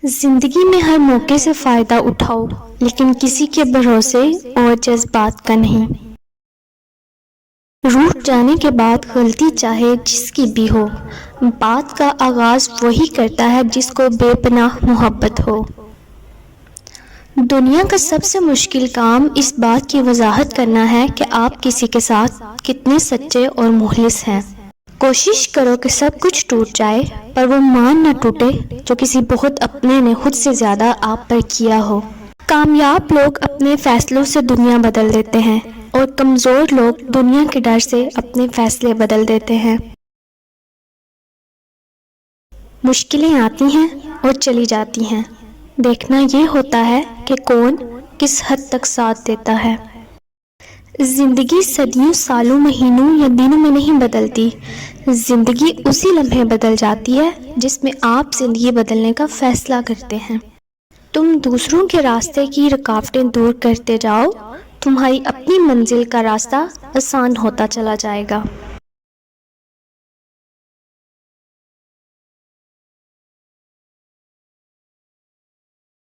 زندگی میں ہر موقع سے فائدہ اٹھاؤ، لیکن کسی کے بھروسے اور جذبات کا نہیں۔ روٹھ جانے کے بعد غلطی چاہے جس کی بھی ہو، بات کا آغاز وہی کرتا ہے جس کو بے پناہ محبت ہو۔ دنیا کا سب سے مشکل کام اس بات کی وضاحت کرنا ہے کہ آپ کسی کے ساتھ کتنے سچے اور مخلص ہیں۔ کوشش کرو کہ سب کچھ ٹوٹ جائے، پر وہ مان نہ ٹوٹے جو کسی بہت اپنے نے خود سے زیادہ آپ پر کیا ہو۔ کامیاب لوگ اپنے فیصلوں سے دنیا بدل دیتے ہیں، اور کمزور لوگ دنیا کے ڈر سے اپنے فیصلے بدل دیتے ہیں۔ مشکلیں آتی ہیں اور چلی جاتی ہیں، دیکھنا یہ ہوتا ہے کہ کون کس حد تک ساتھ دیتا ہے۔ زندگی صدیوں، سالوں، مہینوں یا دنوں میں نہیں بدلتی، زندگی اسی لمحے بدل جاتی ہے جس میں آپ زندگی بدلنے کا فیصلہ کرتے ہیں۔ تم دوسروں کے راستے کی رکاوٹیں دور کرتے جاؤ، تمہاری اپنی منزل کا راستہ آسان ہوتا چلا جائے گا۔